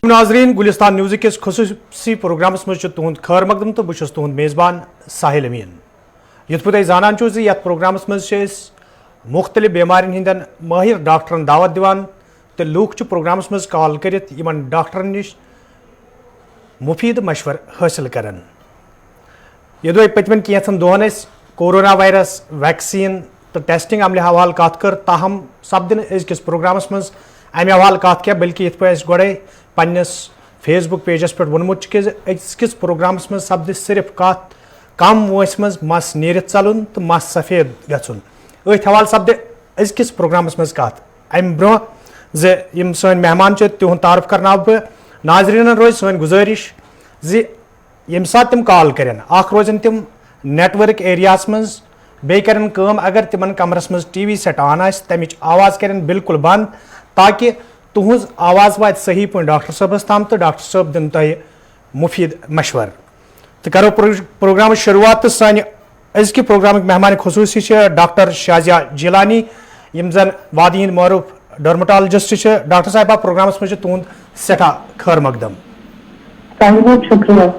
ناظرین گلستان نیوز کس خصوصی پروگرامس مجھ تہد خیر مقدم تو بہت تہد میزبان ساحل امین یت پہ زانان چھو یت پروگرامس مز مختلف بیمارین ہندین ماہر ڈاکٹرن دعوت دیوان تو لوک پروگرامس مز کال کرت یمن ڈاکٹرن نش مفید مشور حاصل کران یہ پتمن کینژن دہن کورونا وائرس ویکسین تو ٹیسٹنگ عملہ حوالہ کت کر تاہم سپدن ازکس پروگرامس مز امہ حوالہ کت کیا بلکہ یت پہ گوڑے پنس فیس بک پیجس پہ وونمت کہ ازکس پروگرامس مز سپد صرف کت کم وانس مز مس نیرت ژلن تو مس سفید گھن ات حوالہ سپد ازکس پروگرامس مز کت ام برو یم سن مہمان تہد تعارف کرنا بہ ناظرین روز سن گزارش یم سات تم کال کرن اخ روزن تم نیٹ ورک ایریاس مز بی کرن کام اگر تمن کمرس مز ٹی وی سیٹ آن آس تمچ آواز کرن بالکل بند تاکہ تہذ آواز وات صحیح پہ ڈاکٹر صبس تام تو ڈاکٹر صب دن تہ مفید مشور تو کرو پروگرام شروعات تو سانہ ازکہ پروگرامک مہمان خصوصی ڈاکٹر شازیہ جیلانی یم زن وادی ہند معروف ڈرمٹالجسٹ ڈاکٹر صاحبہ پروگرامس مجھ تہد سٹھا خیر مقدم بہت شکریہ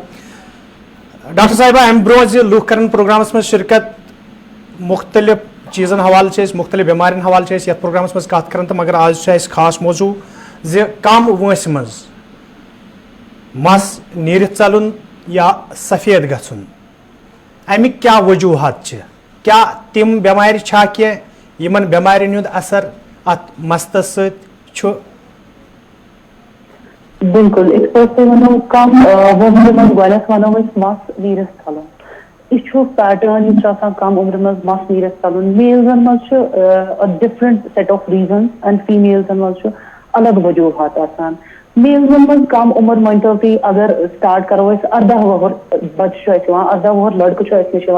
ڈاکٹر صاحبہ ام برو لوک کرن پروگرامس مز شرکت مختلف چیزن حوالہ مختلف بیمارین حوالہ یت پروگرامس مز کت کران تو مگر آج خاص موضوع کم وانس مز مس نیرت ژلن یا سفید گھن امیک کیا وجوہات کیا تم بیمار چھا کی یمن بیمارین ہند اثر ات مستس ست بالکل اس پہ ونو کم عمر مز گۄڈنیٚتھ ونو مس نیرت ژلن یہ پیٹرن یہ کم عمر مز مس نیرت ژلن میلزن مز different set of reasons and فیمیلزن مز الگ وجوہات آسان میلزن مز کم عمر مانتو تھی اگر سٹارٹ کرو 18 وہر بچہ 18 وہر لڑکہ نش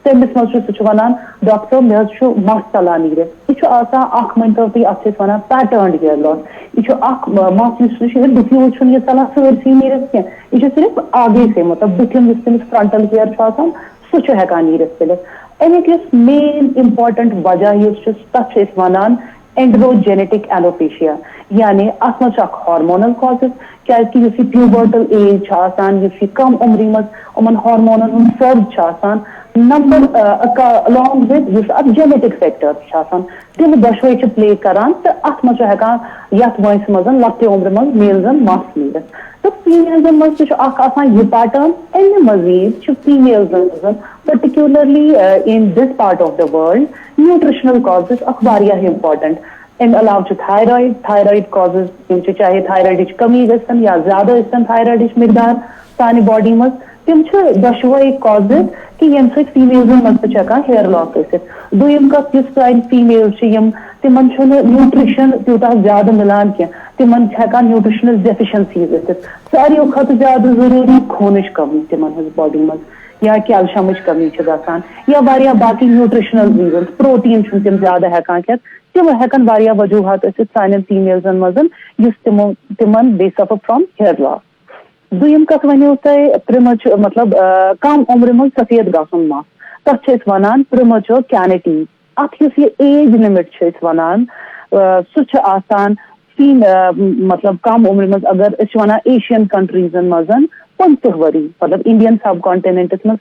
تمس مز سہ ونان ڈاکٹر صاحب مے مس ژلان نیرت یہ مانتو تھی ات ونان پیٹرنڈ ہیئر لاس یہ مس ڈفیوز یہ ژلان سرسی نیرت کی یہ صرف آگے سے مطلب بتھن تمس فرنٹل ہیئر سہ ہیکان نیرت ژلت امیک یس مین امپارٹنٹ وجہ تک ونان اینڈروجینیٹک ایلوپیشیا یعنی ات مز ہارمونل کازز کیازکہ اس پیوبرٹل ایج اس کم عمری مز ان ہارمونن ہند سرج آسان نمبر along with ات جینیٹک فیکٹر تم دشوے پلے کران تو ات مز ہیکان یتھ وانس مز لکٹہِ عمر مز میلزن مس نیرت تو فیمیلزن مز یہ پیٹرن امہ مزید فیمیلزن particularly in this part of the world nutritional causes واریاہ امپارٹنٹ امہ علاوہ تھائرائڈ کازز چاہے تھائرائڈ کمی گھن یا زیادہ تھائرائڈ مقدار سانہ باڈی مز تم دشوے کازز کہ یم سۭتۍ فیمیلزن مز تہ ہیکان ہیئر لاس ٲسِتھ دوٚیِم کتھ یُس سانہِ فیمیل تمن نیوٹریشن تیوٗتاہ زیادہ ملان کی تمن ہیکان نیوٹریشنل ڈیفیشنسیز ٲسِتھ ساروی کھۄتہٕ زیادہ ضروری خونٕچ کمی تمن ہٕنٛز باڈی مز یا کیلشیمٕچ کمی گژھان یا واریاہ باقی نیوٹریشنل ریزنز پروٹین تم زیادہ ہیکان کھٮ۪تھ تم ہیکن واریاہ وجوہات ٲسِتھ سانٮ۪ن فیمیلزن مز یُس تمن دے سفر فرام ہیئر لاس دوٚیِم کتھ ونیو تۄہہِ پرٛمچ مطلب کم عمر مز سفید گژھُن مس تتھ چھِ أسۍ ونان پرٛمچور کینٹی اتھ یُس یہ ایج لمٹ چھِ أسۍ ونان سُہ چھُ آسان مطلب کم عمر مز اگر أسۍ ونان ایشین کنٹریزن مز 50 ؤری مطلب انڈین سب کانٹیننٹس مز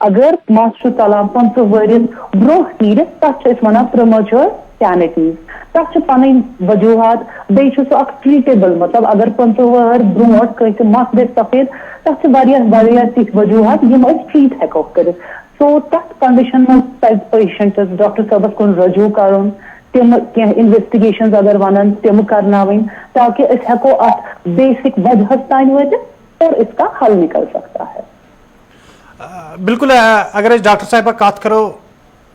اگر مس چھُ ژلان 50 ؤرین برونٛہہ نیرِتھ تتھ چھِ أسۍ ونان پرٛمچور کینٹیز تتھ چھِ پنٕنۍ وجوہات بیٚیہِ چھُ سُہ اکھ ٹریٹیبل مطلب اگر 50 وُہر برونٛٹھ کٲنٛسہِ مس گژھِ سفید تتھ چھِ واریاہ تِتھۍ وجوہات یم أسۍ ٹریٹ ہیکو کٔرِتھ سو تتھ کنڈیشن مز پزِ پیشنٹس ڈاکٹر صٲبس کُن رجوع کرُن تم کینٛہہ انویسٹِگیشنز اگر ونن تم کرناوٕنۍ تاکہ أسۍ ہیکو اتھ بیسک وجہس تام وٲتِتھ اور اس کا حل نکل سکتا ہے بالکل اگر ڈاکٹر صاحبہ کت کرو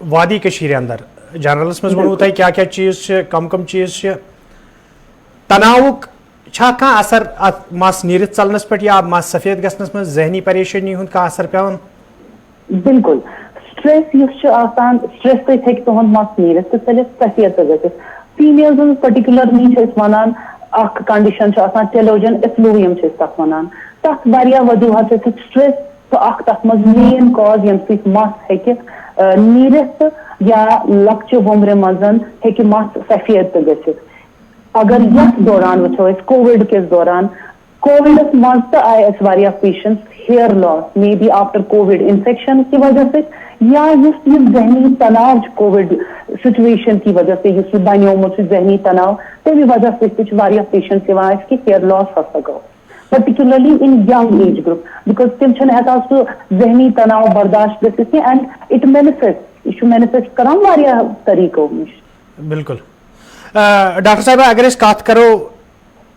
وادی کشیر اندر جنرلس مز ونو تہ کیا چیز کم چیز تناؤک چھا کانٛہہ اثر ات مس نیرت ژلنس پہ یا مس سفید گژھنس مز ذہنی پریشانی ہند کانٛہہ اثر پیوان بالکل سٹریس یُس چھُ آسان سٹریس سۭتۍ ہیٚکہِ تُہُنٛد مس نیٖرِتھ تہٕ ژٔلِتھ سفید تہِ گٔژھِتھ فیمیلزن پٔرٹِکیوٗلرلی چھِ أسۍ ونان اکھ کنڈیشن چھِ آسان ٹیلوجن ایفلوییم چھِ أسۍ تتھ ونان تتھ واریاہ وجوہات چھِ سٹریس تہٕ اکھ تتھ منٛز مین کاز ییٚمہِ سۭتۍ مس ہیٚکہِ نیٖرِتھ تہٕ یا لۄکچہِ وُمرِ منٛز ہیٚکہِ مس سفید تہِ گٔژھِتھ اگر یتھ دوران وٕچھو أسۍ کووِڈ کِس دوران کووڈس مز تہ آئی اس واریاہ patients hair loss may be after Covid infection کی وجہ سے یا یس یہ ذہنی تناؤ کووڈ سچویشن کی وجہ سے یس بنیومت ذہنی تناؤ تمہ وجہ سے واریاہ پیشنٹس اس کی ہیئر لاس ہسا گو particularly in young age group because تم چھن ہیکان سہ ذہنی تناؤ برداشت گژھتھ کی اینڈ اٹ مینیفیسٹ یہ مینیفیسٹ کران واریاہ طریقو نش. بالکل ڈاکٹر صاحب اگر اس کت کرو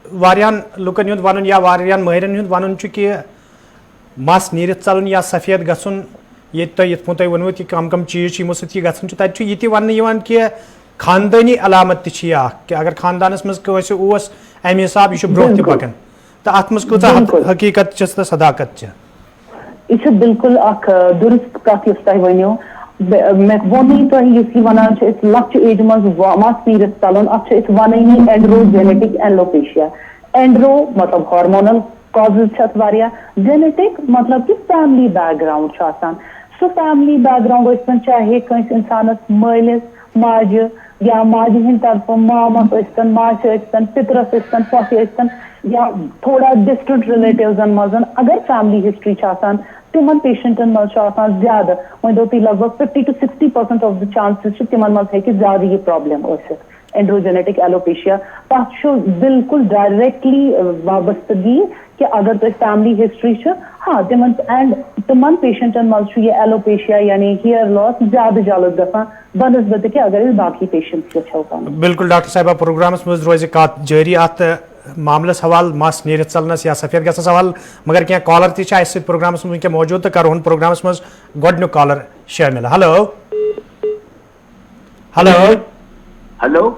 واریاہن لکن ہند ون یا واریاہن ماہرن ہند ون کہ مس نیرتھ ژلن یا سفید گژھن یت تہ یت پٲٹھۍ تۄہہِ ونوٕ کہ کم کم چیز یمو سۭتۍ یہ گژھان چھُ تتہِ چھُ یہ تہِ وننہٕ یِوان کہ خاندٲنی علامت تہِ چھِ یہِ اکھ کہ اگر خاندانس منٛز کٲنٛسہِ اوس امہِ حساب یہ چھُ برونٛہہ تہِ پکان تو ات مز کۭژاہ حقیقت چھس تو صداقت چھ یہ بالکل اخ درست کت یس تہ ونو مے وونے تہ یس یہ ونان اس لکچ ایج مز مس نیرتھ ژلن ات ونانی اینڈروجینیٹک ایلوپیشیا. اینڈرو مطلب ہارمونل کازز چھت واریاہ, جینیٹک مطلب کہ فیملی بیک گراؤنڈ چھ آسان. سو فیملی بیک گراؤنڈ ٲسۍتن چاہے کٲنٛسہِ انسانس مٲلِس ماجہِ یا ماجہِ ہٕنٛدِ طرفہٕ مامس ٲسۍتن ماسہِ ٲسۍتن پِترس ٲسۍتن پۄپھِ ٲسۍتن یا تھوڑا ڈسٹنٹ رِلیٹِوزن منٛز اگر فیملی ہسٹری چھ آسان تمن پیشنٹن مز آسان زیادہ وۄنۍ دوٚپ تُہۍ لگ big 50 to 60% of the chances چھ تمن مز ہیٚکہِ زیادٕ یہ پرابلم ٲسِتھ اینڈروجینیٹک ایلوپیشیا. تتھ چھُ بالکل ڈائریکٹلی وابستگی کہ اگر تۄہہِ فیملی ہسٹری چھ ہاں تمن اینڈ تمن پیشنٹن مز یہ ایلوپیشیا یعنی ہیئر لاس زیادہ جلد گژھان بنسبت کہ اگر اس باقی پیشنٹس وچھو. بالکل ڈاکٹر صاحبہ پروگرامس مز روزِ کتھ جاری ات معاملس حوالہ مس نیرتھ ژلنس یا سفید گژھنس حوالہ مگر کی کالر تہ اس پروگرامس مز موجود تو کرون پروگرامس مز گۄڈنیُک کالر شٲمِل. ہلو ہلو ہلو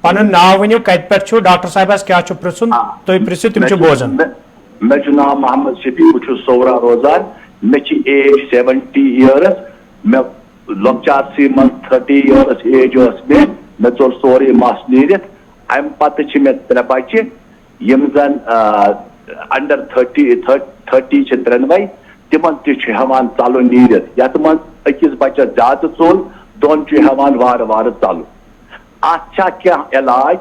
پنُن ناو ؤنِو کتہِ پٮ۪ٹھ چھُو ڈاکٹر صاحبس کیٛاہ چھُ پرژھُن تُہۍ پرژھِو تِم چھِ بوزان. مےٚ چھُ ناو محمد شفیع بہٕ چھُس صورہ روزان مےٚ چھِ ایج 70 years مےٚ لۄکچارسٕے منٛز 30 years ایج ٲس مےٚ ژوٚل سورُے مس نیٖرِتھ امہِ پتہٕ چھِ مےٚ 3 بچہِ یِم زن انڈر 30 چھِ ترٛٮ۪نوَے تِمن تہِ چھُ ہٮ۪وان ژلُن نیٖرِتھ یتھ منٛز أکِس بچس زیادٕ ژوٚل دۄن چھُ ہٮ۪وان وارٕ وارٕ ژلُن. اتھ چھا کینٛہہ علاج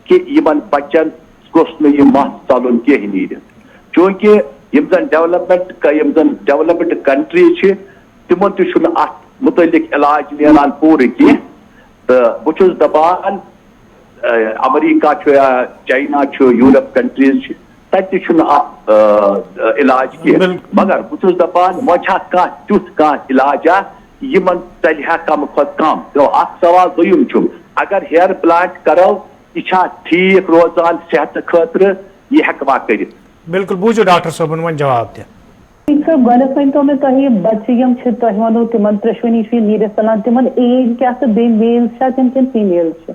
کہ یمن بچن گوٚژھ نہٕ یہِ مس ژلُن کینٛہہ نیٖرِتھ چوٗنکہِ یِم زن ڈیولپڈ کنٹری چھِ تِمن تہِ چھُنہٕ اتھ متعلق علاج نیران پوٗرٕ کینٛہہ تہٕ بہٕ چھُس دپان امریکہ چھُ یا چاینا چھُ یوٗرپ کنٹریز چھِ تتہِ تہِ چھُنہٕ اتھ علاج کینٛہہ مگر بہٕ چھُس دپان وۄنۍ چھا کانٛہہ تیُتھ کانٛہہ علاجا یمن ژلہِ ہا کم کھۄتہٕ کم. تو اکھ سوال دوٚیُم چھُ اگر ہیئر پلانٹ کرو یہ چھا ٹھیک روزان صحت خاطر یہ ہیکوا کرِتھ. بالکل بوٗزِو ڈاکٹر صٲبن وۄنۍ جواب دِتھ. ٹھیک صٲب گۄڈنیٚتھ ؤنۍ تو مےٚ تۄہہِ بچہِ یِم چھِ تۄہہِ ووٚنوٕ تِمن ترٛٮ۪شوٕنی چھُ نیٖرِتھ ژلان تِمن ایج کیٛاہ تہٕ بیٚیہِ میل چھا تِم کِنہٕ فیٖمیل چھِ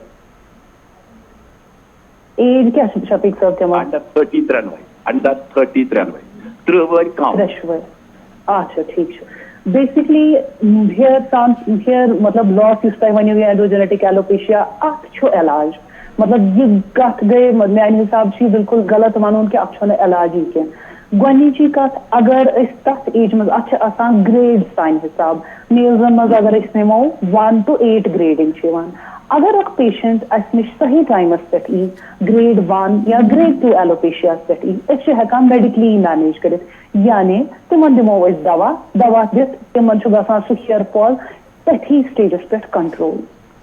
ایج کیٛاہ چھِ شفیق صٲب تِمن انڈر 30 ترٛہ ؤری کم ترٛٮ۪شوَے. اچھا ٹھیک چھُ. بیسکلی ہیئر مطلب لاس یُس تۄہہِ ؤنِو اینڈروجینیٹک ایلوپیشیا اتھ چھُ علاج مطلب یہ کتھ گٔے میانہِ حساب چھُ یہِ بالکل غلط ونُن کہ اتھ چھُنہٕ علاجی کینٛہہ. گۄڈنِچی کتھ اگر أسۍ تتھ ایج منٛز اتھ چھِ آسان گریڈ سانہِ حساب میلزن منٛز اگر أسۍ نِمو 1 to 8 گریڈنگ چھِ یِوان. اگر اکھ پیشنٹ اسہِ نِش صحیح ٹایمس پٮ۪ٹھ ای گریڈ 1 یا گریڈ 2 ایلوپیشیاس پٮ۪ٹھ ای أسۍ چھِ ہٮ۪کان میڈِکلی مینیج کٔرِتھ یعنی تِمن دِمو أسۍ دوا دِتھ تِمن چھُ گژھان سُہ ہیئر فال تٔتھی سٹیجس پٮ۪ٹھ کنٹرول.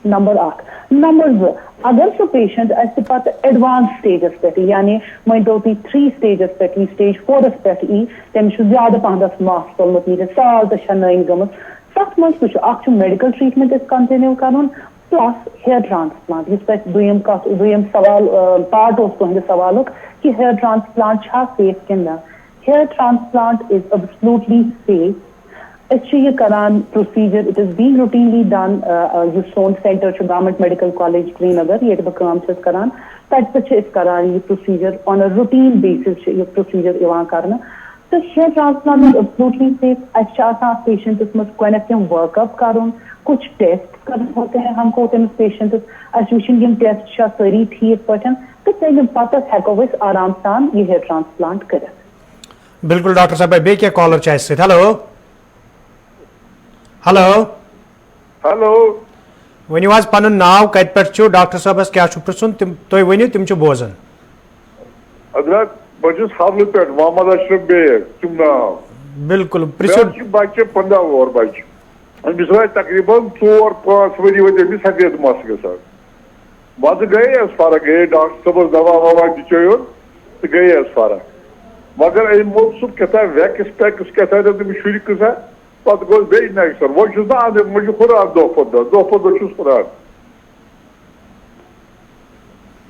نمبر 1. نمبر 2 اگر سُہ پیشنٹ اسہِ پتہٕ ایڈوانس سٹیجس پٮ۪ٹھ یعنی وۄنۍ دوٚپ تُہۍ 3 سٹیجس پٮ۪ٹھ سٹیج 4 پٮ۪ٹھ تٔمِس چھُ زیادٕ پہنس مس ژوٚلمُت نیٖرِتھ سال تہِ چھےٚ نٔنۍ گٔمٕژ تتھ منٛز تہِ چھُ اکھ چھُ میڈِکل ٹریٖٹمنٹ أسۍ کنٹِنیو کرُن پلس ہیئر ٹرانسپلانٹ یُس تۄہہِ دوٚیِم سوال پارٹ اوس تُہنٛدِ سوالُک کہ ہیئر ٹرانسپلانٹ چھا سیف کِنہٕ نہ. ہیئر ٹرانسپلانٹ از ابسلوٹلی سیف. أسۍ چھِ یہِ کران procedure it is being routinely done یُس سون سینٹر چھُ گورمنٹ میڈیکل کالیج سرینگر ییٚتہِ بہٕ کٲم چھَس کران تتہِ پٮ۪ٹھ چھِ أسۍ کران یہِ پروسیجر آن ا روٹیٖن بیسز چھِ یہِ پروسیجر یِوان کرنہٕ تہٕ ہیئر ٹرانسپلانٹ از ابسلوٹلی سیف. اَسہِ چھِ آسان پیشنٹس منٛز گۄڈنیٚتھ تِم ورک اپ کرُن کچھ ٹیسٹ کرنے ہوتے ہیں ہم کو تٔمِس پیشنٹس اَسہِ وٕچھِنۍ یِم ٹیسٹ چھا سٲری ٹھیٖک پٲٹھۍ تہٕ تَمہِ پتہٕ ہٮ۪کو أسۍ آرام سان یہِ ہیئر ٹرانسپلانٹ کٔرِتھ. بالکل ڈاکٹر صاحب بیٚیہِ کینٛہہ کالر چھِ اَسہِ سۭتۍ. ہلو ہلو ہلو ؤنِو حظ پنُن ناو کتہِ پٮ۪ٹھ چھُو ڈاکٹر صٲبس کیٛاہ چھُ پرژھُن تُہۍ ؤنِو تِم چھِ بوزان. حضرت بچس حملہ پہ محمد اشرف بیگ تم نام بالکل بچہ 15 وُہر بچہ أمس وٲتۍ تقریٖباً 4-5 ؤری وٲتۍ أمس سفید مس گژھان وضع گٔے حظ فرق گٔے ڈاکٹر صٲبس دوا ووا دِژیوٚیُن تہٕ گٔے حظ فرق مگر أمۍ موٚل سُہ کیٛاہ ویکس پیکس کیٛاہ تٔمِس شُرۍ قٕصہ پتہٕ گوٚو بیٚیہِ نیکسٹ وۄنۍ چھُس نا اَنٛدٕ وۄنۍ چھُ ہُران دۄہ کھۄتہٕ دۄہ چھُس ہُران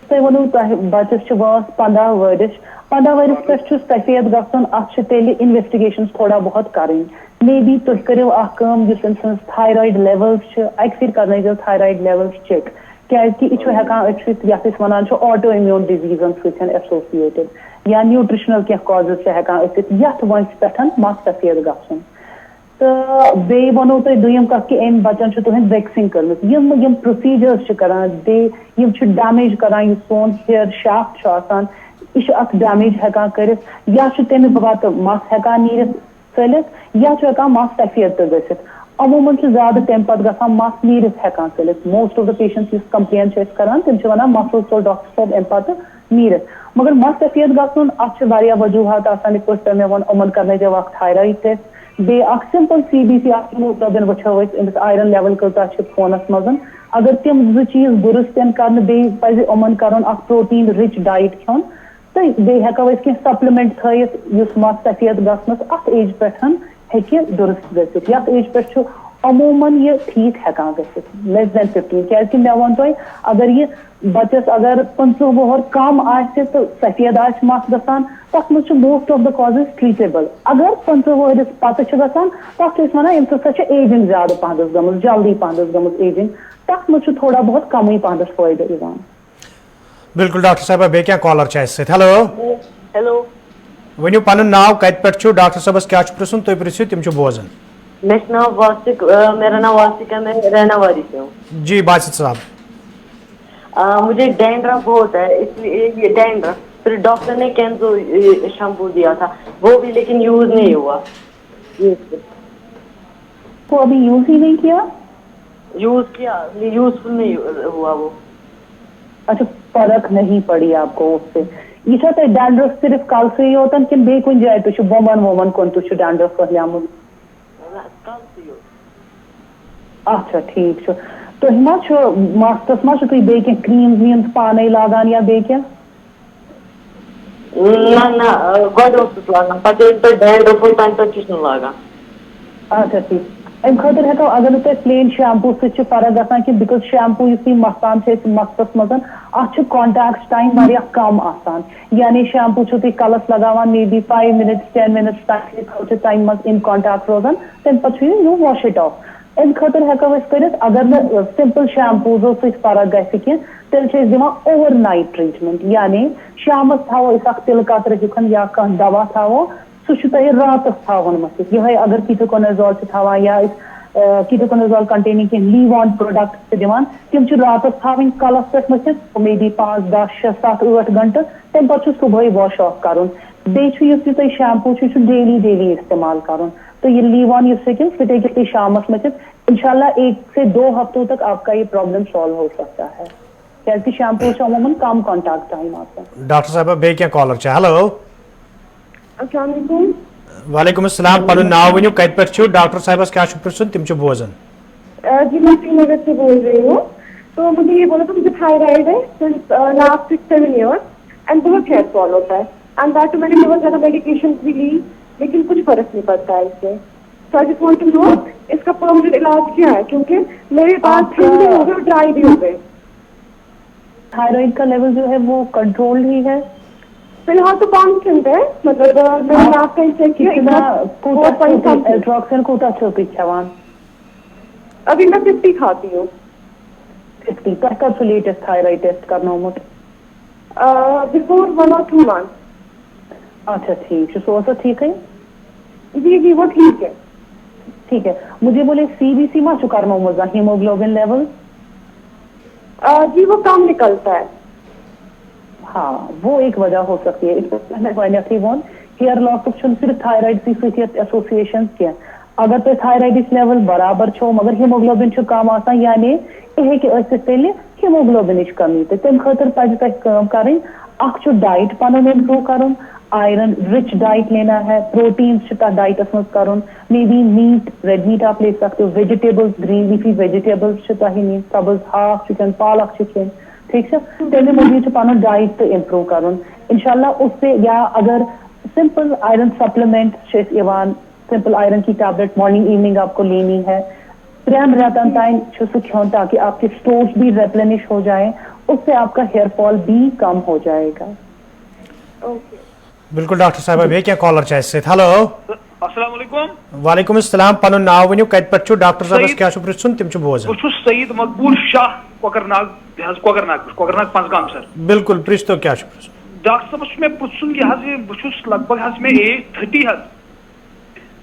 تُہۍ ؤنِو تۄہہِ بچس چھِ وٲنٛس 15 ؤرِش 15 ؤرِس پٮ۪ٹھ چھُ سفید گژھُن اتھ چھِ تیٚلہِ انویسٹِگیشنز تھوڑا بہت کرٕنۍ مے بی تُہۍ کٔرِو اکھ کٲم یُس أمۍ سٕنٛز تھایرایڈ لیولٕز چھِ اکہِ پھِرِ کرنٲیزیو تھایرایڈ لیولٕز چیک کیازکہِ یہِ چھُ ہٮ۪کان ٲسِتھ یتھ أسۍ ونان چھِ آٹو اِمیوٗن ڈِزیٖزن سۭتۍ ایسوسیٹِڈ یا نیوٗٹرشنل کینٛہہ کازز چھِ ہٮ۪کان ٲسِتھ یتھ وٲنٛسہِ پٮ۪ٹھ مس سفید گژھُن تہٕ بیٚیہِ وَنو تۄہہِ دوٚیِم کتھ کہِ أمۍ بچن چھِ تُہنٛدۍ ویکسِنگ کٔرمٕژ یِم پروسیجٲرٕس چھِ کران بیٚیہِ یِم چھِ ڈیمیج کران یُس سون ہیر شافٹ چھُ آسان یہِ چھُ اتھ ڈیمیج ہٮ۪کان کٔرِتھ یا چھُ تمہِ پتہٕ مس ہٮ۪کان نیٖرِتھ ژٔلِتھ یا چھُ ہٮ۪کان مس سفید تہِ گٔژھِتھ عموٗمن چھُ زیادٕ تمہِ پتہٕ گژھان مس نیٖرِتھ ہٮ۪کان ژٔلِتھ موسٹ آف د پیشنٹس یُس کمپلین چھِ أسۍ کران تِم چھِ ونان مسل ژوٚل ڈاکٹر صٲب امہِ پتہٕ نیٖرِتھ مگر مس سفید گژھُن اتھ چھِ واریاہ وجوٗہات آسان یِتھ پٲٹھۍ تۄہہِ مےٚ ووٚن یِمن کرنٲیزیو اکھ تھایرایڈ ٹیسٹ بیٚیہِ اکھ سمپل CBC اکھ ہیموگلوبِن وٕچھو أسۍ أمِس آیرن لیول کۭژاہ چھِ خوٗنس منٛز اگر تِم 2 چیٖز دُرست یِن کرنہٕ بیٚیہِ پزِ یِمن کرُن اکھ پروٹیٖن رِچ ڈایٹ کھیوٚن تہٕ بیٚیہِ ہٮ۪کو أسۍ کینٛہہ سپلِمنٹ تھٲیِتھ یُس مس سفید گژھنس اتھ ایج پٮ۪ٹھ ہیٚکہِ دُرست گٔژھِتھ یتھ ایج پٮ۪ٹھ چھُ عموٗمن یہِ ٹھیٖک ہٮ۪کان گٔژھِتھ لیس دین 15 کیازکہِ مےٚ ووٚن تۄہہِ اگر یہِ بچس اگر 15 وُہر کم آسہِ تہٕ سفید آسہِ مس گژھان تتھ منٛز چھُ موسٹ آف د کازز ٹریٖٹیبل اگر 15 وُہرس پتہٕ چھِ گژھان تتھ چھِ أسۍ ونان امہِ سۭتۍ چھِ ایجنگ زیادٕ پہنس گٔمٕژ جلدی پہنس گٔمٕژ ایجنگ تتھ منٛز چھُ تھوڑا بہت کمٕے پہنس فٲیدٕ یِوان بالکل ڈاکٹر صاحبہ بیٚیہِ کینٛہہ کالر چھِ اَسہِ سۭتۍ ہیلو ؤنِو پنُن ناو کتہِ پٮ۪ٹھ چھُو ڈاکٹر صٲبس کیٛاہ چھُ پرژھُن تُہۍ پرژھِو تِم چھِ بوزان میرا نام واسک ہے میں رہنا واری سے ہوں جی باسط صاحب مجھے ڈینڈرف بہت ہے اس لیے یہ ڈینڈرف پھر ڈاکٹر نے کینزو شیمپو دیا تھا وہ بھی لیکن یوز نہیں ہوا وہ ابھی یوز ہی نہیں کیا یوزفل نہیں ہوا وہ اچھا فرق نہیں پڑی آپ کو اس سے یہ چھا تۄہہِ ڈینڈرف صرف کلسٕے یوتن کِنہٕ بیٚیہِ کُنہِ جایہِ تہِ چھُ بومن وومن کُن تہِ چھُ ڈینڈرف پھٔہلیومُت اچھا ٹھیک چھُ تُہۍ ما چھُ مستس ما چھُو تُہۍ بیٚیہِ کینٛہہ کریٖم ویٖم پانے لاگان یا بیٚیہِ کینٛہہ نہ گۄڈٕ اوسُس لاگان پتہٕ ییٚلہِ تۄہہِ ڈینڈرف اوس تَمہِ پتہٕ چھُس نہٕ لاگان اچھا ٹھیک امہِ خٲطرٕ ہٮ۪کو اگر نہٕ تۄہہِ پلین شیمپوٗ سۭتۍ چھِ فرق گژھان کینٛہہ بِکاز شیمپوٗ یُس یہِ مَتھان چھِ أسۍ مستس منٛز اتھ چھُ کانٹیکٹ ٹایم واریاہ کم آسان یعنی شیمپوٗ چھُو تُہۍ کلس لگاوان مے بی 5 minutes 10 minutes تام چھِ تمہِ منٛز اِن کانٹیکٹ روزان تمہِ پتہٕ چھُ یہِ واش اِٹ آف امہِ خٲطرٕ ہٮ۪کو أسۍ کٔرِتھ اگر نہٕ سمپل شیمپوٗزو سۭتۍ فرق گژھِ کینٛہہ تیٚلہِ چھِ أسۍ دِوان اوور نایٹ ٹریٖٹمنٹ یعنی شامس تھاوو أسۍ اکھ تِلہٕ قطرٕ ہیوٗ یا کانٛہہ دوا تھاوو سُہ چھُ تۄہہِ راتس تھاوُن مٔتھِتھ یِہوے اگر کیٖٹوکونازول چھِ تھاوان یا أسۍ کیٖٹوکونازول کنٹینِنگ کینٛہہ لیٖوان پروڈکٹ چھِ دِوان تِم چھِ راتس تھاوٕنۍ کلس پٮ۪ٹھ مٔتھِتھ مے بی 5 10 6 7 8 گنٹہٕ تمہِ پتہٕ چھُ صبحٲے واش آف کرُن بیٚیہِ چھُ یُس یہِ تۄہہِ شیمپوٗ چھُ یہِ چھُ ڈیلی استعمال کرُن تو یہ لیوان یُس ہیٚکِو سُہ ہیٚکِو تُہۍ شامس مٔتھِتھ انشاءاللہ 1 سے 2 ہفتوں تک آپ کا یہ پرابلم سالو ہو سکتا ہے کیازکہِ شیمپوٗ چھُ عموٗمن کم کانٹیکٹ ٹایم آسان ڈاکٹر صاحبہ بیٚیہِ کینٛہہ کالر چھِ ہیلو السلام علیکم وعلیکم السلام پنُن ناو ؤنِو کتہِ پٮ۪ٹھ چھِو ڈاکٹر صاحبس کیٛاہ چھُ پرژھُن تِم چھِ بوزان جی میں سری نگر سے بول رہی ہوں تو مجھے یہ بولا تھا مجھے تھائرائڈ ہے سنس لاسٹ 6-7 ایئرس اینڈ بہت ہیئر فال ہوتا ہے اینڈ دیٹ میں نے بہت زیادہ میڈیکیشن بھی لی لیکن کچھ فرق نہیں پڑتا ہے اس سے so I just want to know اس کا پرماننٹ علاج کیا ہے کیونکہ میرے پاس تھن بھی ہو گئے اور ڈرائی بھی ہو گئے تھائرائڈ کا لیول جو ہے وہ کنٹرول ہی ہے فی الحال تو کانسٹنٹ ہے مطلب میں نے لاسٹ ٹائم چیک کیا الٹراکسن کوتاہ چھو تُہۍ کھٮ۪وان ابھی میں 50 کھاتی ہوں 50 تۄہہِ کر چھُ latest thyroid test کرنومُت before 1 or 2 months اچھا ٹھیک چھُ سُہ اوسا ٹھیٖکھٕے جی جی وہ ٹھیک ہے ٹھیک ہے مجھے بولے CBC ما چھُ کرنومُت زانٛہہ ہیموگلوبن لیول جی وہ کم نکلتا ہے ہاں وہ ایک وجہ ہو سکتی ہے میں گۄڈنیٚتھٕے ووٚن ہِیر لاسُک چھُنہٕ صرف تھایرایڈسٕے سۭتۍ یتھ ایسوسیشن کینٛہہ اگر تۄہہِ تھایرایڈٕچ لیول برابر چھو مگر ہیموگلوبن چھُ کم آسان یعنی یہِ ہیٚکہِ ٲسِتھ تیٚلہِ ہیموگلوبنٕچ کمی تہٕ تمہِ خٲطرٕ پزِ تۄہہِ کٲم کرٕنۍ اکھ چھُ ڈایٹ پنُن امپروٗو کرُن آئرن رچ ڈائٹ لینا ہے, پروٹینس ڈائٹس مز کرن, may be meat, red meat آپ لے سکتے ہو, ویجیٹیبلز, گرین لیفی ویجیٹیبلز نی, سبز ہاک چکن, پالک چکن, ٹھیک ہے. تمہیں مزید پن ڈائٹ تو امپروو کرن انشاءاللہ اس سے. یا اگر simple iron supplement simple iron کی ٹیبلٹ مارننگ ایوننگ آپ کو لینی ہے, 3 راتن تین سو کھون تاکہ آپ کے اسٹورز بھی ریپلینش ہو جائیں, اس سے آپ کا ہیئر فال بھی کم ہو جائے گا. بالکل ڈاکٹر صاحبہ بیٚیہِ کینٛہہ کالر چھِ اَسہِ سۭتۍ. ہیلو السلام علیکم. وعلیکم السلام. پنُن ناو ؤنِو, کتہِ پٮ۪ٹھ چھُو, ڈاکٹر صٲبس کیٛاہ چھُ پرٛژھُن تِم چھِ بوزان. بہٕ چھُس سعید مقبول شاہ کۄکرناگ کۄکرناگ پنٛژگام سر. بالکل پرٛژھتو کیٛاہ چھُ پرٛژھُن. ڈاکٹر صٲبس چھُ مےٚ پرٛژھُن یہِ حظ یہِ بہٕ چھُس لگ بگ حظ مےٚ ایج 30 حظ,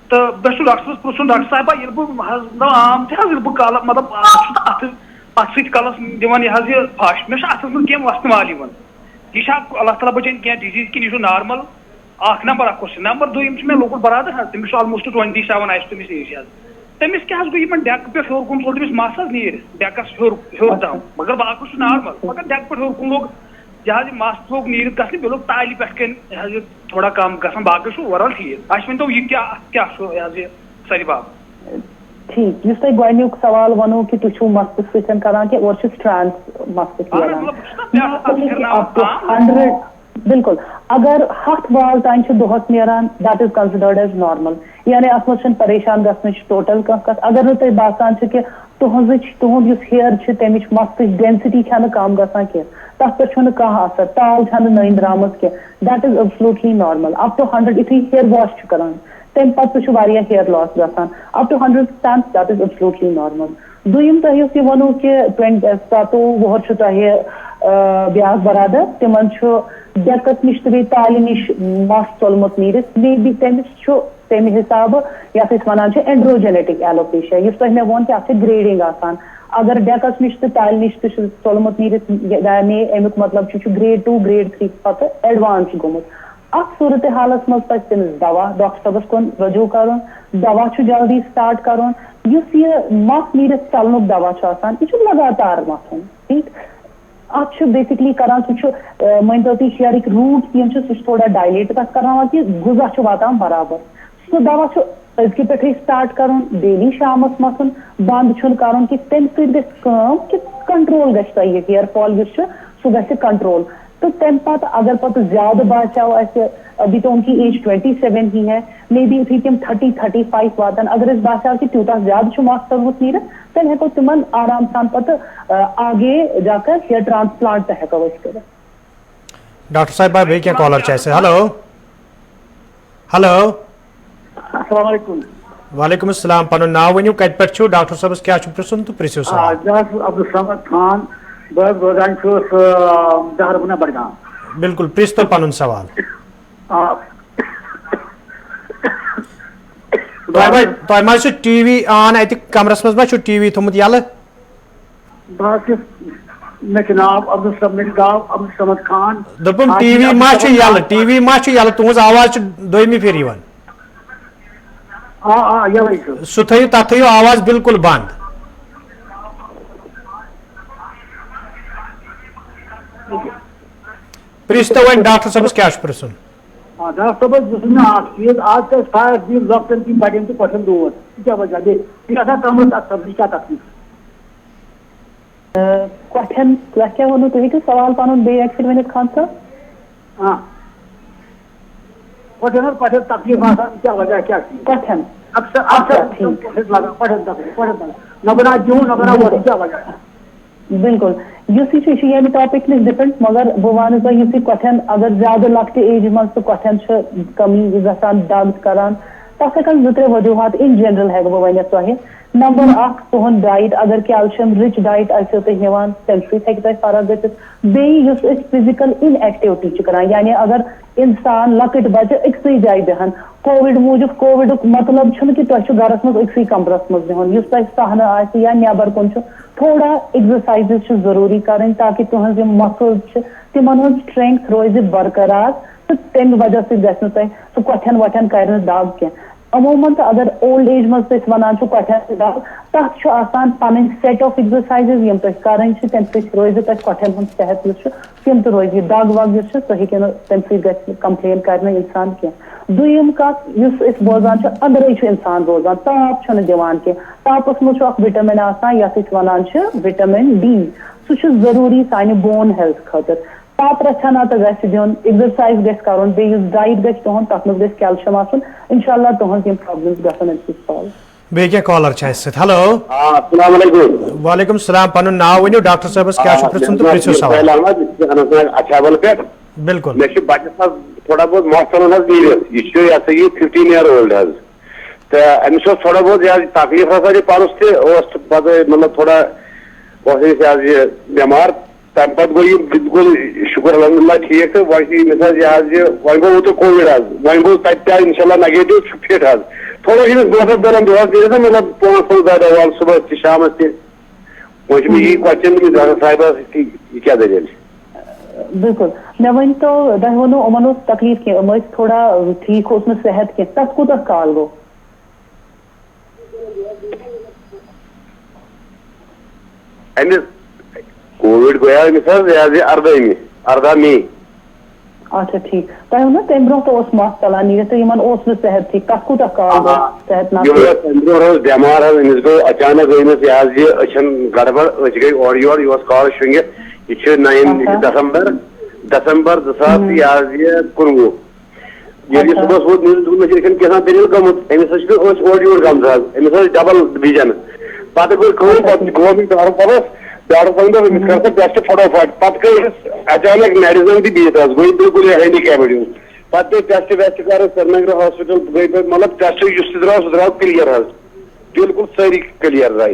تہٕ مےٚ چھُ ڈاکٹر صٲبس پرٛژھُن ڈاکٹر صاحبہ ییٚلہِ بہٕ حظ عام تہِ حظ ییٚلہِ بہٕ کالہٕ مطلب چھُس اتھ سۭتۍ کلس دِوان یہِ حظ یہِ پھش, مےٚ چھُ اتھس منٛز کینٛہہ وۄستہٕ یِوان, یہِ چھا اللہ تعالیٰ بچٲیِن کینٛہہ ڈِزیٖز کِنہٕ یہِ چھُ نارمل. اکھ نمبر اکھ کوسچن. نمبر 2 چھُ مےٚ لۄکُٹ برادر حظ, تٔمِس چھُ آلموسٹ 27 آسہِ تٔمِس ایج حظ. تٔمِس کیٛاہ حظ گوٚو یِمن ڈیٚکہٕ پٮ۪ٹھ ہیوٚر کُن ژوٚل تٔمِس مس حظ نیٖرِتھ ڈیٚکس ہیوٚر تام, مگر باقٕے چھُ نارمل, مگر ڈیٚکہٕ پٮ۪ٹھ ہیوٚر کُن لوٚگ یہِ حظ یہِ مس لوٚگ نیٖرِتھ گژھنہِ, بیٚیہِ لوٚگ تالہِ پٮ۪ٹھ کَنۍ یہِ حظ یہِ تھوڑا کم گژھان, باقٕے چھُ اوور آل ٹھیٖک. اَسہِ ؤنۍتو یہِ کیٛاہ چھُ یہِ حظ یہِ سارِ باب. ٹھیک, یُس تۄہہِ گۄڈنیُک سوال وَنو کہِ تُہۍ چھُو مستس سۭتۍ کران کہِ اورٕ چھُ ٹرانس مستس نیران. بالکل اگر 100 بال تام چھِ دۄہس نیران that is considered as normal, یعنی اتھ منٛز چھنہٕ پریشان گژھنٕچ ٹوٹل کانٛہہ کتھ. اگر نہٕ تۄہہِ باسان چھُ کہِ تُہُنٛد یُس ہیر چھِ تمِچ مستٕچ ڈینسٹی چھنہٕ کم گژھان کینٛہہ, تتھ پٮ۪ٹھ چھُنہٕ کانٛہہ اثر, تال چھنہٕ نٔنۍ درٛامٕژ کینٛہہ, that is absolutely normal. Up to 100 یُتھُے ہیر واش چھُ کران تمہِ پتہٕ تہِ چھُ واریاہ ہیر لاس گژھان, up to 100% that is absolutely normal. دوٚیِم تۄہہِ یُس یہِ ووٚنوٕ کہِ 27 وُہر چھُ تۄہہِ بیٛاکھ برادر, تِمن چھُ ڈیٚکس نِش تہٕ بیٚیہِ تالہِ نِش مس ژوٚلمُت نیٖرِتھ, مے بی تٔمِس چھُ تمہِ حسابہٕ یتھ أسۍ ونان چھِ اینڈروجینیٹک ایلوپیشیا, یُس تۄہہِ مےٚ ووٚن کہِ اتھ چھِ گریڈنگ آسان. اگر ڈیٚکس نِش تہٕ تالہِ نِش تہِ چھُ ژوٚلمُت نیٖرِتھ, یعنی امیُک مطلب چھُ گریڈ 2 گریڈ 3 پتہٕ ایڈوانس گوٚمُت. اتھ صوٗرتِ حالس منٛز پزِ تٔمِس دوا ڈاکٹر صٲبس کُن رجوع کرُن, دوا چھُ جلدی سٹارٹ کرُن. یُس یہِ مس نیٖرِتھ ژلنُک دوا چھُ آسان یہِ چھُ لگاتار متھُن, ٹھیک. اتھ چھُ بیسکلی کران سُہ چھُ مٲنۍتو تُہۍ ہیرٕکۍ روٗٹ یِم چھِ سُہ چھُ تھوڑا ڈایلیٹ تتھ کرناوان کہِ غذا چھُ واتان برابر. سُہ دوا چھُ أزکہِ پٮ۪ٹھٕے سٹارٹ کرُن, ڈیلی شامس متھُن, بنٛد چھُنہٕ کرُن کہِ تمہِ سۭتۍ گژھِ کٲم کہِ کنٹرول گژھِ تۄہہِ یہِ ہیر فال یُس چھُ سُہ گژھِ کنٹرول. تہٕ تمہِ پتہٕ اگر پتہٕ زیادٕ باسیو اسہِ, ابھی تو ان کی ایج 27 ہی ہے, مے بی یُتھُے تِم 30-35 واتن, اگر اسہِ باسیو کہِ تیوٗتاہ زیادٕ چھُ مس ژوٚلمُت نیٖرِتھ تیٚلہِ ہٮ۪کو تِمن آرام سان پتہٕ آگے جا کر ہیر ٹرانسپلانٹ تہِ ہٮ۪کو أسۍ کٔرِتھ. ڈاکٹر صاحبہ بیٚیہِ کینٛہہ کالر چھِ اَسہِ. Hello hello. السلام علیکم. وعلیکم السلام. پنُن ناو ؤنِو, کتہِ پٮ۪ٹھ چھُو, ڈاکٹر صٲبس کیٛاہ چھُ پرٛژھُن تہٕ پرٛژھِو سوال. بہٕ حظ چھُس عبدالصمد خان, بہٕ حظ روزان چھُس دہربنہ بڈگام. بالکل پرٛژھتو پنُن سوال. تۄہہِ ما چھُ ٹی وی آن اتہِ کمرس منٛز ما چھُ ٹی وی تھوٚمُت یلہٕ؟ بہٕ حظ چھُس, مےٚ چھُ ناو عبدالصمد خان. دوٚپُم ٹی وی ما چھُ یلہٕ, ٹی وی ما چھُ یلہٕ, تُہنٛز آواز چھِ دوٚیمہِ پھِرِ یِوان. یلے چھُ. سُہ تھٲیِو, تتھ تھٲیِو آواز بالکل بنٛد. پرٛژھتو وۄنۍ ڈاکٹر صٲبس کیٛاہ چھُ پرٛژھُن. ڈاکٹر صٲبس پرٛژھُن مےٚ اکھ چیٖز, آز چھِ فایَر بیٖل لۄکٹٮ۪ن تہِ بَڑٮ۪ن تہِ کۄٹھٮ۪ن دود, یہِ کیٛاہ وجہ بیٚیہِ چھِ آسان کمرس اکھ سبزی کیٛاہ تکلیٖف. کۄٹھٮ۪ن تۄہہِ کیٛاہ ووٚنوٕ, تُہۍ ہیٚکِو سوال پنُن بیٚیہِ اکہِ پھِرِ ؤنِتھ خان صٲب. کۄٹھٮ۪ن حظ کۄٹھٮ۪ن تکلیٖف آسان, کیٛاہ وجہ کیٛاہ چھِ کۄٹھٮ۪ن لگان کۄٹھٮ۪ن تکلیٖف, نہ بناو جوٗن نہ بناو وۄٹھ, کیٛاہ وجہ. بالکل, یُس یہِ چھُ ییٚمہِ ٹاپِک نِش ڈِپٮ۪نٛڈ, مگر بہٕ وَنہٕ تۄہہِ یُس یہِ کۄٹھٮ۪ن اگر زیادٕ لۄکٹہِ ایجہِ منٛز تہٕ کۄٹھٮ۪ن چھِ کمی گژھان, دگ کران, تتھ ہٮ۪کن 2-3 وجوٗہات اِن جنرل ہٮ۪کہٕ بہٕ ؤنِتھ تۄہہِ. نمبر 1 تُہُنٛد ڈایٹ, اگر کیلشیم رِچ ڈایٹ آسیو تُہۍ نِوان تمہِ سۭتۍ ہٮ۪کہِ تۄہہِ فرق گٔژھِتھ. بیٚیہِ یُس أسۍ فِزِکل اِن ایکٹِوٹی چھِ کران, یعنی اگر انسان لۄکٕٹۍ بچہِ أکسٕے جایہِ بیہن, کووِڈ موٗجوٗب, کووِڈُک مطلب چھُنہٕ کہِ تۄہہِ چھُ گرس منٛز أکسٕے کمرس منٛز بِہُن, یُس تۄہہِ سہنہٕ آسہِ یا نٮ۪بر کُن چھُ, تھوڑا ایگزرسایزز چھِ ضروٗری کرٕنۍ تاکہِ تُہنٛز یِم مسلز چھِ تِمن ہٕنٛز سٹرینٛگتھ روزِ برقرار, تہٕ تمہِ وجہ سۭتۍ گژھِ نہٕ تۄہہِ سُہ کۄٹھٮ۪ن وۄٹھٮ۪ن کرِ نہٕ دگ کینٛہہ. عموماً اگر اولڈ ایج مز ونان کٹھن دگ تک پن سیٹ آف ایگزرسائزز یم تھی کریں تمہ سۭتۍ روزِ تۄہہِ کٹھن ہُنٛد صحت یُس چھُ تِم تہِ روزِ دگ وگ یُس چھُ سُہ ہیٚکہِ نہٕ تمہِ سۭتۍ گژھِ کمپلین کرِ نہٕ اِنسان کینٛہہ دوٚیِم کتھ یُس أسۍ بوزان چھِ أنٛدرٕے چھُ اِنسان روزان تاپھ چھُنہٕ دِوان کینٛہہ تاپس منٛز چھُ اکھ وِٹامِن آسان یتھ أسۍ ونان چھِ وِٹامِن ڈی سُہ چھُ ضروٗری سانہِ بون ہیلتھ خٲطرٕ تاپ رچھنا تہٕ گژھِ دیُن ایگزرسائز گژھِ کرُن بیٚیہِ یُس ڈایٹ گژھِ تُہُنٛد تتھ منٛز گژھِ کیلشیم آسُن انشاء اللہ تُہنٛز یِم پرابلمز گژھن امہِ سۭتۍ سالو بیٚیہِ کیٚنٛہہ کالر چھِ اَسہِ سۭتۍ ہیلو السلام علیکم وعلیکم السلام پنُن ناو ؤنِو ڈاکٹر صٲبس کیٛاہ چھُ پرٛژھُن تہٕ پرٛژھِو سوال اچھابل پٮ۪ٹھ بِلکُل مےٚ چھُ بچس حظ تھوڑا بہت مۄخصرن حظ نیٖرِتھ یہِ چھُ یہ سا یہِ 15 year old حظ تہٕ أمِس اوس تھوڑا بہت یہِ تکلیٖف ہسا چھِ پرُس تہِ اوس پتہٕ مطلب تھوڑا اوس أسۍ حظ یہِ بٮ۪مار تمہِ پتہٕ گوٚو یہِ بِلکُل شُکر الحمدُاللہ ٹھیٖک تہٕ وۄنۍ چھُ أمِس حظ یہِ حظ یہِ وۄنۍ گوٚو اوترٕ کووِڈ حظ وۄنۍ گوٚو تتہِ تہِ انشاء اللہ نگیٹِو چھُ فِٹ حظ تھوڑا چھُ أمِس دۄہس دوران دۄہس نیٖرِتھ نا مطلب 5 دۄہ وال صُبحس تہِ شامس تہِ وۄنۍ چھُ مےٚ یی کوسچن أمِس ڈاکٹر صاحبس یہِ کیٛاہ دٔلیٖل چھِ بالکل مےٚ ؤنۍتو تۄہہِ ووٚنوٕ یِمن اوس تکلیٖف کینٛہہ یِم ٲسۍ تھوڑا ٹھیٖک اوس نہٕ صحت کینٛہہ تتھ کوٗتاہ کال گوٚو أمِس کووِڈ گوٚیا أمِس حظ یہِ حظ یہِ 14 مے اچھا ٹھیٖک تۄہہِ ووٚنوٕ تمہِ برونٛہہ تہِ اوس مس ژلان نیٖرِتھ تہٕ یِمن اوس نہٕ صحت ٹھیٖک تتھ کوٗتاہ کال گوٚو صحت تمہِ برونٛہہ اوس بٮ۪مار حظ أمِس گوٚو اچانک گٔے أمِس یہِ حظ یہِ أچھن گڑبڑ أچھ گٔے اورٕ یورٕ یہِ اوس کالہٕ شۄنٛگِتھ یہِ چھُ 9 دسمبر 2019 یہِ حظ یہِ 19 ییٚلہِ یہِ صُبحس ووت نِوٕز دوٚپُن مےٚ چھِ یِتھ کٔنۍ کیٛاہ دٔلیٖل گٔمٕژ أمِس حظ چھِ أچھ اورٕ یورٕ گٔمٕژ حظ أمِس حظ ڈبل وِجن پتہٕ گٔے کٲم پتہٕ گوٚو أمِس ڈاکٹر صٲبن دوٚپ أمِس کر سا ٹیسٹ فٹوفٹ پتہٕ گٔے أمِس اچانک میڈِسن تہِ بِہِتھ حظ گوٚو بِلکُل ہینڈِکیپٕڈ ہیوٗ پتہٕ گٔے ٹیسٹ ویسٹ کرو سرینگر ہاسپِٹل گٔے مطلب ٹیسٹ یُس تہِ درٛاو سُہ درٛاو کلیر حظ بِلکُل سٲری کلیر درٛاے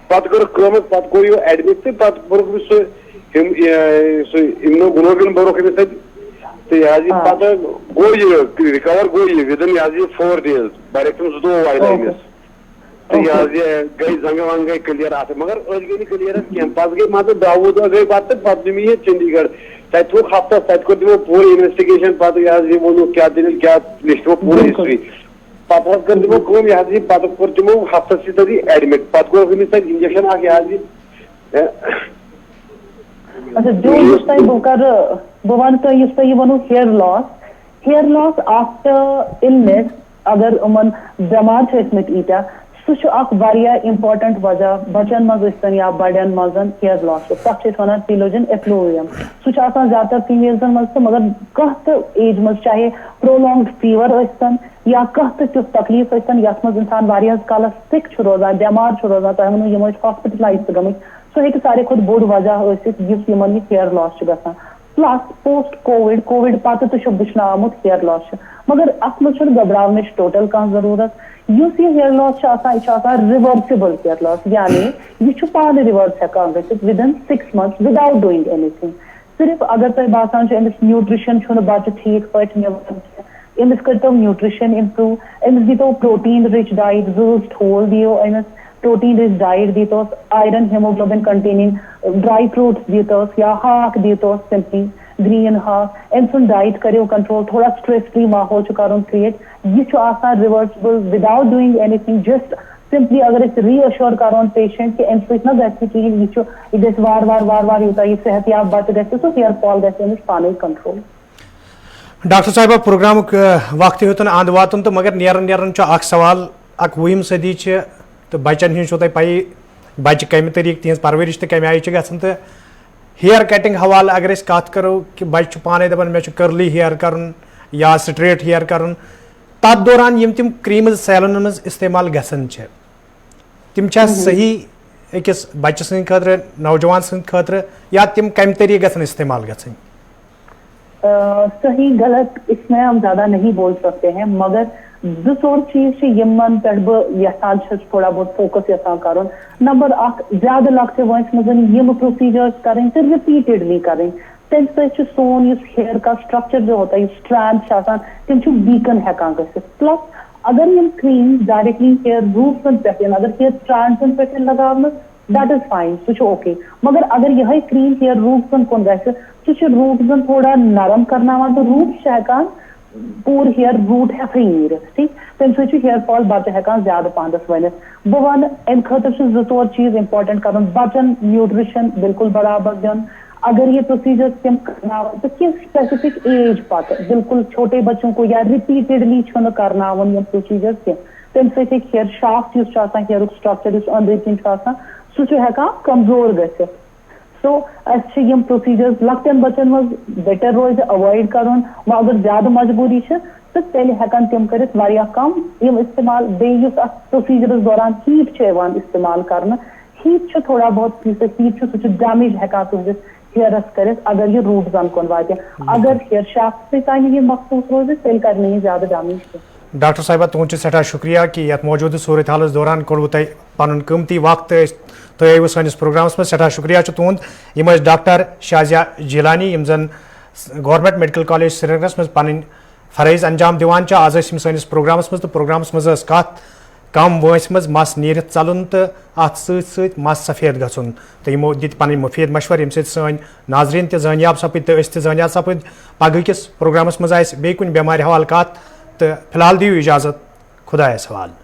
پتہٕ کٔرٕکھ کٲم پتہٕ کوٚر یہِ ایڈمِٹ تہٕ پتہٕ کوٚرُکھ سُہ اِمنوگلوبِن بوٚرُکھ أمِس تتہِ تہٕ یہِ حظ یہِ پتہٕ گوٚو یہِ رِکور گوٚو یہِ وِدن یہِ حظ یہِ 4 days بَرٮ۪کھ تِم 2 وایلہٕ أمِس تہٕ یہِ حظ یہِ گٔے زنٛگہٕ ونٛگہٕ گٔے کلیر اتھ مگر أچھ گٔے نہٕ کلیر حظ کینٛہہ پتہٕ گٔے مان ژٕ 10 دۄہ گٔے پتہٕ پتہٕ نیوٗ مےٚ یہِ چنڈی گڑھ تتہِ تھوٚوُکھ ہفتس تتہِ کوٚر تِمو پوٗرٕ انویسٹِگیشن پتہٕ یہِ حظ یہِ ووٚنُکھ کیٛاہ دٔلیٖل کیٛاہ لیٚچھنوکھ پوٗرٕ ہسٹری پتہٕ حظ کٔر تِمو کٲم یہِ حظ یہِ پتہٕ کوٚر تِمو ہفتس چھِ تتہِ ایڈمِٹ پتہٕ کوٚرُکھ أمِس تتہِ انجکشن اکھ یہِ حظ یہِ اچھا جو یُس تۄہہِ بہٕ کرٕ بہٕ وَنہٕ تۄہہِ یُس تۄہہِ یہِ ووٚنوٕ ہِیر لاس آفٹر اِلنٮ۪س اگر یِمن بٮ۪مار چھِ ٲسمٕتۍ ییٖتیٛاہ سُہ چھُ اکھ واریاہ امپارٹنٹ وجہ بچن منٛز ٲسۍتن یا بڑٮ۪ن منٛز ہِیر لاس تتھ چھِ أسۍ ونان پیلوجن ایفلوویم سُہ چھُ آسان زیادٕ تر فیٖمیلزن منٛز تہٕ مگر کانٛہہ تہِ ایج منٛز چاہے پرولونٛگڈ فیور ٲسۍتن یا کانٛہہ تہِ تیُتھ تکلیٖف ٲسۍتن یتھ منٛز انسان واریاہس کالس سِک چھُ روزان بٮ۪مار چھُ روزان تۄہہِ ووٚنوٕ یِم ٲسۍ ہاسپِٹلایز تہِ گٔمٕتۍ سُہ ہیٚکہِ ساروی کھۄتہٕ بوٚڑ وجہ ٲسِتھ یُس یِمن یہِ ہِیر لاس چھُ گژھان پلس پوسٹ کووِڈ پتہٕ تہِ چھُ وٕچھنہٕ آمُت ہِیر لاس چھُ مگر اتھ منٛز چھُنہٕ گھبراونٕچ ٹوٹل کانٛہہ ضروٗرت یُس یہِ ہِیر لاس چھُ آسان یہِ چھُ آسان رِؤرسِبل ہِیر لاس یعنی یہِ چھُ پانہٕ رِؤرس ہٮ۪کان گٔژھِتھ within 6 months without doing anything صرف اگر تۄہہِ باسان چھُ أمِس نیوٗٹرِشن چھُنہٕ بچہِ ٹھیٖک پٲٹھۍ نِوان أمِس کٔرۍتو نیوٗٹرِشن امپروٗ أمِس دیٖتو پروٹیٖن رِچ ڈایٹ زٲژ ٹھوٗل دِیو أمِس پروٹیٖن رِچ ڈایٹ دیٖتوس iron haemoglobin containing dry fruits دیٖتوس یا ہاکھ دیٖتوس سمپلی گرین ہاکھ أمۍ سُنٛد ڈایٹ کٔرِو کنٹرول تھوڑا سٹریس فری ماحول چھُ کرُن کریٹ یہِ چھُ آسان reversible without doing anything just simply اگر أسۍ ری ایشور کرون پیشنٹ کہ امہِ سۭتۍ نہ گژھِ کِہیٖنۍ یہِ چھُ وارٕ وارٕ یوٗتاہ یہِ صحت یاب بچہِ گژھِ سُہ ہِیر فال گژھِ أمِس پانے کنٹرول ڈاکٹر صاحبہ پروگرامُک وقت ہیوٚتُن اند واتُن تہٕ مگر نیران چھُ اکھ سوال 21 صدی چھِ تہٕ بچن ہٕنٛز چھو تۄہہِ پیی بچہِ کمہِ طریٖقہٕ تِہنٛز پرورش تہِ کمہِ آیہِ چھِ گژھان تہٕ ہِیر کٹنگ حوالہٕ اگر أسۍ کتھ کرو کہِ بچہِ چھُ پانے دپان مےٚ چھُ کٔرلی ہِیر کرُن یا سٹریٹ ہِیر کرُن تتھ دوران یِم تِم کریٖمٕز سیلونن منٛز استعمال گژھان چھِ تِم چھا صحیح أکِس بچہِ سٕنٛدِ خٲطرٕ نوجوان سٕنٛدِ خٲطرٕ یا تِم کمہِ طریٖقہٕ گژھن استعمال گژھٕنۍ صحیح غلط اس میں ہم زیادہ نہیں بول سکتے ہیں مگر زٕ ژور چیٖز چھِ یِمن پٮ۪ٹھ بہٕ یژھان چھَس تھوڑا بہت فوکس یژھان کرُن نمبر اکھ زیادٕ لۄکٹہِ وٲنٛسہِ منٛز یِم پروسیٖجٲرٕس کرٕنۍ تہٕ رِپیٖٹڈلی کرٕنۍ تمہِ سۭتۍ چھُ سون یُس ہِیر کا سٹرکچر جو ہوتا ہے یُس سٹرینڈ چھِ آسان تِم چھِ ویٖکن ہٮ۪کان گٔژھِتھ پلس اگر یِم کرٛیٖم ڈایریکٹلی ہِیر روٗٹسن پٮ۪ٹھ یِن اگر ہِیر سٹرینڈسن پٮ۪ٹھ یِن لگاونہٕ دیٹ از فاین سُہ چھُ اوکے مگر اگر یِہے کرٛیٖم ہِیر روٗٹسن کُن گژھِ سُہ چھُ روٗٹزن تھوڑا نرم کرناوان تہٕ روٗٹس چھِ ہٮ۪کان پور ہیئر روٹ ہیکھے نیرتھ ٹھیک تمہ سۭتۍ چھُ ہیئر فال بچہ ہیکان زیادٕ پہنس ؤنِتھ بہٕ وَنہٕ امہِ خٲطرٕ چھُ 2-4 چیٖز اِمپاٹنٹ کرُن بچن نیوٗٹرِشن بالکل برابر دیُن اگر یہ پروسیجر تم کرناون تو کس سپیسفک ایج پتہ بالکل چھوٹے بچوں کو یا رپیٹڈلی چھُنہٕ کرناون یم پروسیجر کینٛہہ تمہِ سۭتۍ ہیٚکہِ ہیئر شافٹ یُس چھُ آسان ہیئرُک سٹرکچر یُس أنٛدرۍ کِنۍ چھُ آسان سُہ چھُ ہیٚکان کمزور گٔژھِتھ سو اَسہِ چھِ یِم پروسیجرز لۄکٹٮ۪ن بچن منٛز بیٹر روزِ اوایڈ کرُن وۄنۍ اگر زیادٕ مجبوٗری چھِ تہٕ تیٚلہِ ہیٚکن تِم کٔرِتھ واریاہ کم یِم استعمال بیٚیہِ یُس اتھ پروسیجرس دوران ہیٖٹ چھُ یِوان استعمال کرنہٕ ہیٖٹ چھُ تھوڑا بہت یُس ہیٖٹ چھُ سُہ چھُ ڈیمیج ہیٚکان تُہنٛدِس ہیئرس کرِتھ اگر یہ روٹ زن کُن واتہِ اگر ہیئر شافٹ تانۍ یہ مخصوص روزِ تیٚلہِ کرِ نہٕ یہِ زیادٕ ڈیمیج کینٛہہ ڈاکٹر صاحبہ تہد سٹھا شکریہ کہ یت موجودہ صورت حالس دوران کوٚروٕ تۄہہِ پنُن قۭمتی وقت تُہۍ آیوٕ سٲنِس پروگرامس منٛز سٹھا شکریہ چھُ تُہُنٛد یِم ٲسۍ ڈاکٹر شازیا جیلانی یِم زن گورمنٹ میڈیکل کالیج سرینگرس منٛز پنٕنۍ فرٲیض انجام دِوان چھِ آز ٲسۍ یِم سٲنِس پروگرامس منٛز تہٕ پروگرامس منٛز ٲس کتھ کم وٲنٛسہِ منٛز مس نیٖرِتھ ژلُن تہٕ اتھ سۭتۍ سۭتۍ مس سفید گژھُن تہٕ یِمو دِتۍ پنٕنۍ مُفیٖد مشورٕ ییٚمہِ سۭتۍ سٲنۍ ناظریٖن تہِ زٲنیاب سپٕدۍ تہٕ أسۍ تہِ زٲنیاب سپٕدۍ پگہٕکِس پروگرامس منٛز آسہِ بیٚیہِ کُنہِ بٮ۪مارِ حوالہٕ کتھ تہٕ فِلحال دِیِو اجازت خۄدایس حوالہٕ